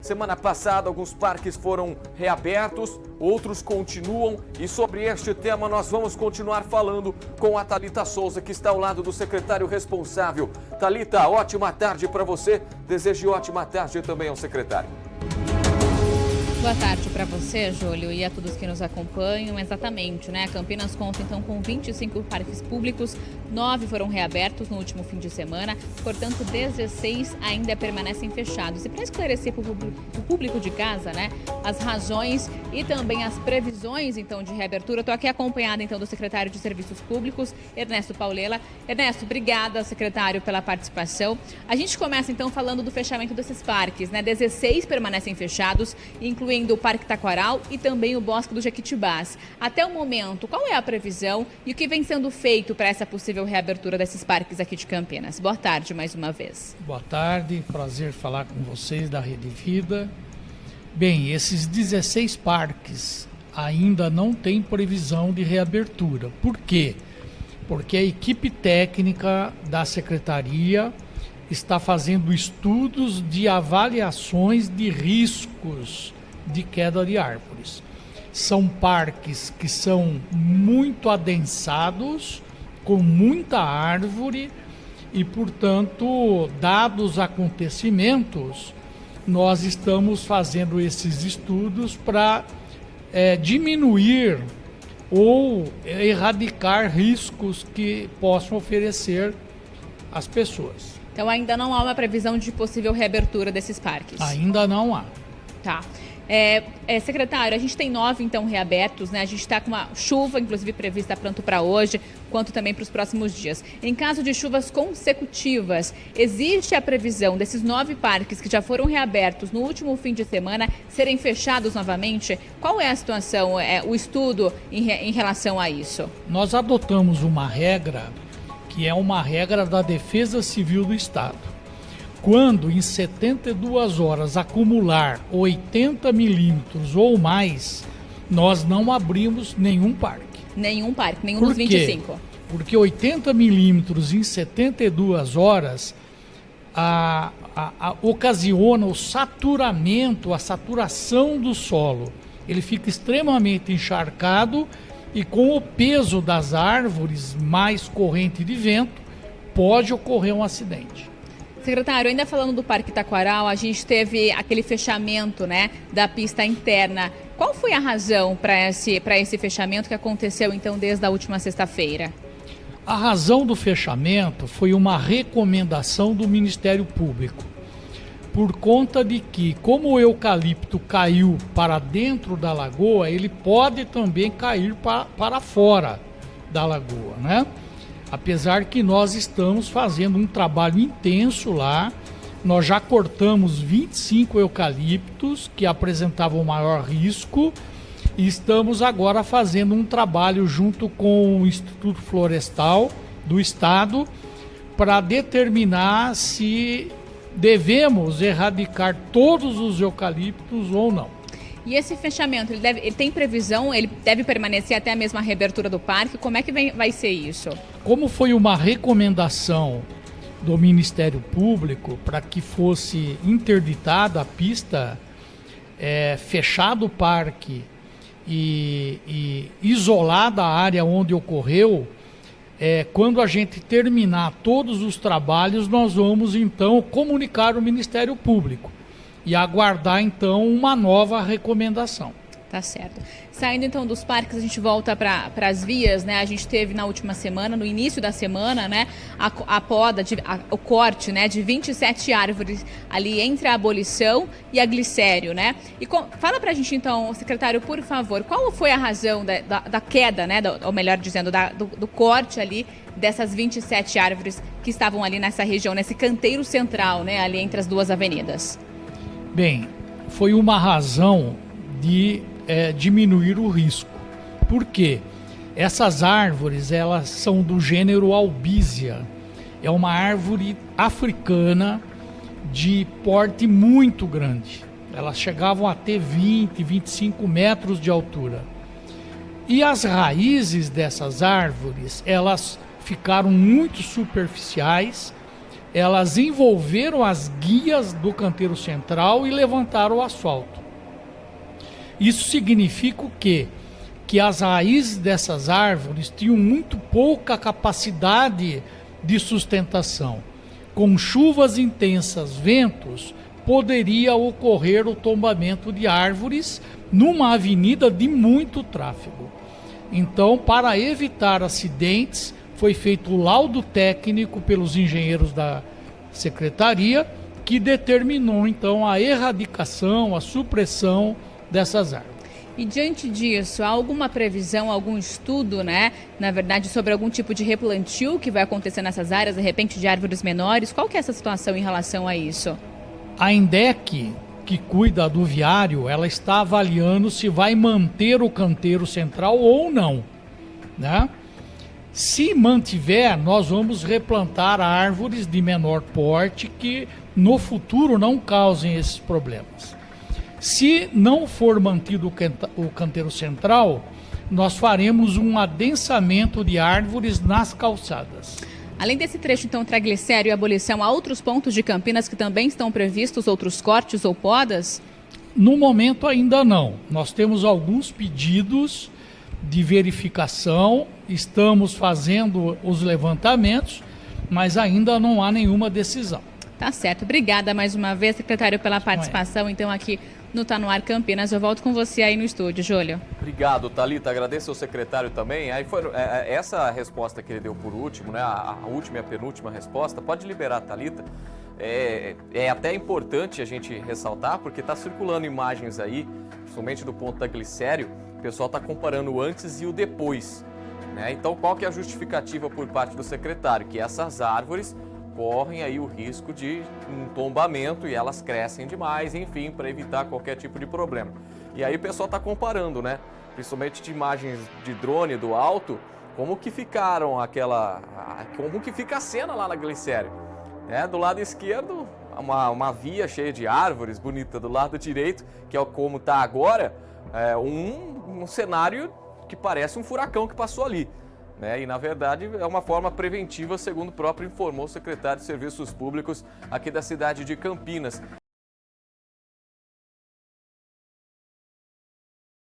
Semana passada, alguns parques foram reabertos, outros continuam. E sobre este tema, nós vamos continuar falando com a Thalita Souza, que está ao lado do secretário responsável. Thalita, ótima tarde para você. Desejo ótima tarde também ao secretário. Boa tarde para você, Júlio, e a todos que nos acompanham. Exatamente, né? Campinas conta então com 25 parques públicos, 9 foram reabertos no último fim de semana, portanto 16 ainda permanecem fechados. E para esclarecer para o público de casa, né, as razões e também as previsões então de reabertura, estou aqui acompanhada então do secretário de Serviços Públicos, Ernesto Paulela. Ernesto, obrigada, secretário, pela participação. A gente começa então falando do fechamento desses parques, né? 16 permanecem fechados, incluindo o Parque Taquaral e também o Bosque do Jequitibás. Até o momento, qual é a previsão e o que vem sendo feito para essa possível reabertura desses parques aqui de Campinas? Boa tarde mais uma vez. Boa tarde, prazer falar com vocês da Rede Vida. Bem, esses 16 parques ainda não têm previsão de reabertura. Por quê? Porque a equipe técnica da Secretaria está fazendo estudos de avaliações de riscos de queda de árvores. São parques que são muito adensados, com muita árvore e, portanto, dados os acontecimentos, nós estamos fazendo esses estudos para diminuir ou erradicar riscos que possam oferecer às pessoas. Então ainda não há uma previsão de possível reabertura desses parques? Ainda não há. Tá. Secretário, a gente tem 9 então reabertos, né? A gente está com uma chuva, inclusive prevista tanto para hoje, quanto também para os próximos dias. Em caso de chuvas consecutivas, existe a previsão desses 9 parques que já foram reabertos no último fim de semana serem fechados novamente? Qual é a situação, o estudo em relação a isso? Nós adotamos uma regra que é uma regra da Defesa Civil do Estado. Quando em 72 horas acumular 80 milímetros ou mais, nós não abrimos nenhum parque. Nenhum parque, nenhum dos 25. Porque 80 milímetros em 72 horas ocasiona o saturamento, a saturação do solo. Ele fica extremamente encharcado e com o peso das árvores mais corrente de vento, pode ocorrer um acidente. Secretário, ainda falando do Parque Taquaral, a gente teve aquele fechamento, né, da pista interna. Qual foi a razão para esse fechamento que aconteceu então desde a última sexta-feira? A razão do fechamento foi uma recomendação do Ministério Público, por conta de que, como o eucalipto caiu para dentro da lagoa, ele pode também cair para fora da lagoa, né? Apesar que nós estamos fazendo um trabalho intenso lá, nós já cortamos 25 eucaliptos que apresentavam maior risco e estamos agora fazendo um trabalho junto com o Instituto Florestal do Estado para determinar se devemos erradicar todos os eucaliptos ou não. E esse fechamento, ele tem previsão, ele deve permanecer até a mesma reabertura do parque? Como é que vai ser isso? Como foi uma recomendação do Ministério Público para que fosse interditada a pista, fechado o parque e isolada a área onde ocorreu, quando a gente terminar todos os trabalhos, nós vamos então comunicar ao Ministério Público e aguardar então uma nova recomendação. Tá certo. Saindo então dos parques, a gente volta para as vias, né? A gente teve na última semana, no início da semana, né, a poda, o corte, né, de 27 árvores ali entre a Abolição e a Glicério, né? E fala pra gente então, secretário, por favor, qual foi a razão da queda, né, ou melhor dizendo, do corte ali dessas 27 árvores que estavam ali nessa região, nesse canteiro central, né, ali entre as duas avenidas? Bem, foi uma razão de diminuir o risco. Por quê? Essas árvores, elas são do gênero Albizia. É uma árvore africana de porte muito grande. Elas chegavam a ter 20, 25 metros de altura. E as raízes dessas árvores, elas ficaram muito superficiais, elas envolveram as guias do canteiro central e levantaram o asfalto. Isso significa o quê? Que as raízes dessas árvores tinham muito pouca capacidade de sustentação. Com chuvas intensas, ventos, poderia ocorrer o tombamento de árvores numa avenida de muito tráfego. Então, para evitar acidentes, foi feito o laudo técnico pelos engenheiros da secretaria, que determinou então a erradicação, a supressão dessas árvores. E diante disso, há alguma previsão, algum estudo, né, na verdade, sobre algum tipo de replantio que vai acontecer nessas áreas, de repente de árvores menores? Qual que é essa situação em relação a isso? A INDEC, que cuida do viário, ela está avaliando se vai manter o canteiro central ou não, né? Se mantiver, nós vamos replantar árvores de menor porte que no futuro não causem esses problemas. Se não for mantido o canteiro central, nós faremos um adensamento de árvores nas calçadas. Além desse trecho, então, Traglicério e Abolição, há outros pontos de Campinas que também estão previstos, outros cortes ou podas? No momento ainda não. Nós temos alguns pedidos de verificação, estamos fazendo os levantamentos, mas ainda não há nenhuma decisão. Tá certo. Obrigada mais uma vez, secretário, pela participação, então, aqui no Tá No Ar Campinas. Eu volto com você aí no estúdio, Júlio. Obrigado, Thalita. Agradeço ao secretário também. Aí foi essa resposta que ele deu por último, né? A última e a penúltima resposta. Pode liberar a Thalita. É até importante a gente ressaltar, porque está circulando imagens aí, principalmente do ponto da Glicério. O pessoal está comparando o antes e o depois, né? Então, qual que é a justificativa por parte do secretário? Que essas árvores correm aí o risco de um tombamento e elas crescem demais, enfim, para evitar qualquer tipo de problema. E aí o pessoal está comparando, né? Principalmente de imagens de drone do alto, como que ficaram como que fica a cena lá na Glicério, né? Do lado esquerdo, uma via cheia de árvores, bonita. Do lado direito, que é como está agora, um cenário que parece um furacão que passou ali. E, na verdade, é uma forma preventiva, segundo o próprio informou o secretário de Serviços Públicos aqui da cidade de Campinas.